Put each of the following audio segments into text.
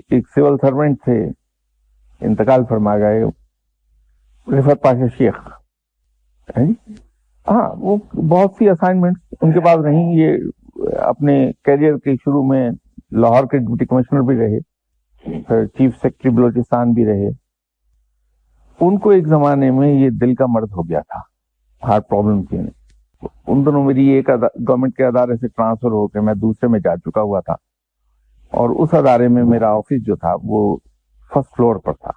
ایک civil servant تھے, انتقال فرما گئے, رفعت پاشا شیخ. ہاں, وہ بہت سی اسائنمنٹس ان کے پاس رہیں. یہ اپنے کیریئر کے شروع میں لاہور کے ڈپٹی کمشنر بھی رہے, پھر چیف سیکرٹری بلوچستان بھی رہے. ان کو ایک زمانے میں یہ دل کا مرض ہو گیا تھا, ہارٹ پرابلم تھی. ان دنوں میری ایک گورنمنٹ کے ادارے سے ٹرانسفر ہو کے میں دوسرے میں جا چکا ہوا تھا, اور اس ادارے میں میرا آفس جو تھا وہ فرسٹ فلور پر تھا.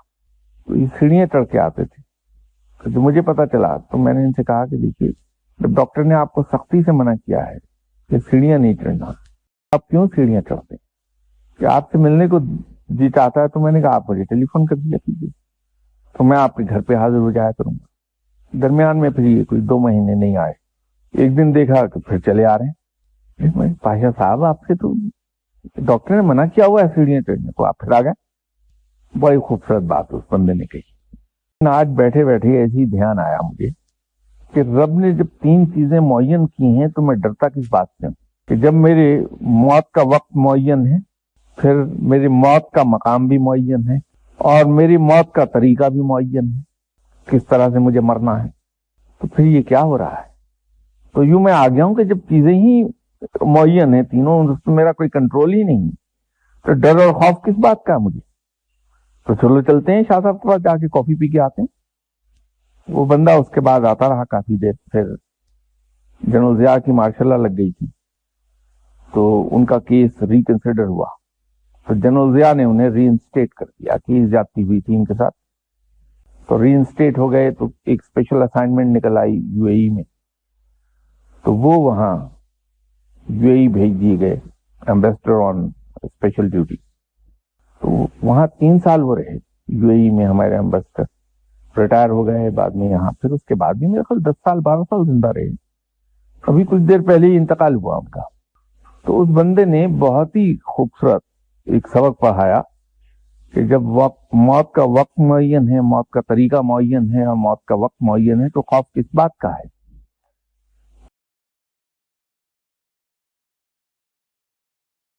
تو یہ سیڑھیاں چڑھ کے آتے تھے. جو مجھے پتا چلا تو میں نے ان سے کہا کہ دیکھیے, جب ڈاکٹر نے آپ کو سختی سے منع کیا ہے کہ سیڑھیاں نہیں چڑھنا, آپ کیوں سیڑھیاں چڑھتے ہیں؟ کہ آپ سے ملنے کو جی چاہتا ہے. تو میں نے کہا آپ مجھے ٹیلی فون کر دیا کیجیے, تو میں آپ کے گھر پہ حاضر ہو جایا کروں گا. درمیان میں پھر یہ کوئی 2 مہینے نہیں آئے. ایک دن دیکھا کہ پھر چلے آ رہے ہیں. پاشا صاحب, آپ سے تو ڈاکٹر نے منع کیا ہوا ہے سیڑھیاں چڑھنے کو, آپ پھر آ گئے. بڑی خوبصورت بات اس بندے نے کہی. آج بیٹھے بیٹھے ایسے ہی دھیان آیا مجھے کہ رب نے جب 3 چیزیں معین کی ہیں تو میں ڈرتا کس بات سے ہوں؟ کہ جب میرے موت کا وقت معین ہے, پھر میری موت کا مقام بھی معین ہے, اور میری موت کا طریقہ بھی معین ہے, کس طرح سے مجھے مرنا ہے. تو پھر یہ کیا ہو رہا ہے؟ تو یوں میں آ گیا ہوں کہ جب چیزیں ہی معین ہیں تینوں, اس میں میرا کوئی کنٹرول ہی نہیں, تو ڈر اور خوف کس بات کا مجھے؟ تو چلو چلتے ہیں شاہ صاحب کے پاس, جا کے کافی پی کے آتے ہیں. وہ بندہ اس کے بعد آتا رہا کافی دیر. پھر جنرل ضیاء کی مارشل لا لگ گئی تھی, تو ان کا کیس ریکنسیڈر ہوا. تو جنرل ضیاء نے انہیں ری انسٹیٹ کر دیا, کیس زیادتی ہوئی تھی ان کے ساتھ. تو ری انسٹیٹ ہو گئے. تو ایک اسپیشل اسائنمنٹ نکل آئی یو اے ای میں, تو وہ وہاں یو اے ای بھیج دیے گئے, ایمبیسڈر آن اسپیشل ڈیوٹی. تو وہاں 3 سال وہ رہے یو اے ای میں, ہمارے ایمبیسڈر. ریٹائر ہو گئے بعد میں یہاں. پھر اس کے بعد بھی میرے خیال 10 سال 12 سال زندہ رہے. ابھی کچھ دیر پہلے ہی انتقال ہوا ان کا. تو اس بندے نے بہت ہی خوبصورت ایک سبق پڑھایا کہ جب موت کا وقت معین ہے, موت کا طریقہ معین ہے, اور موت کا وقت معین ہے, تو خوف کس بات کا ہے؟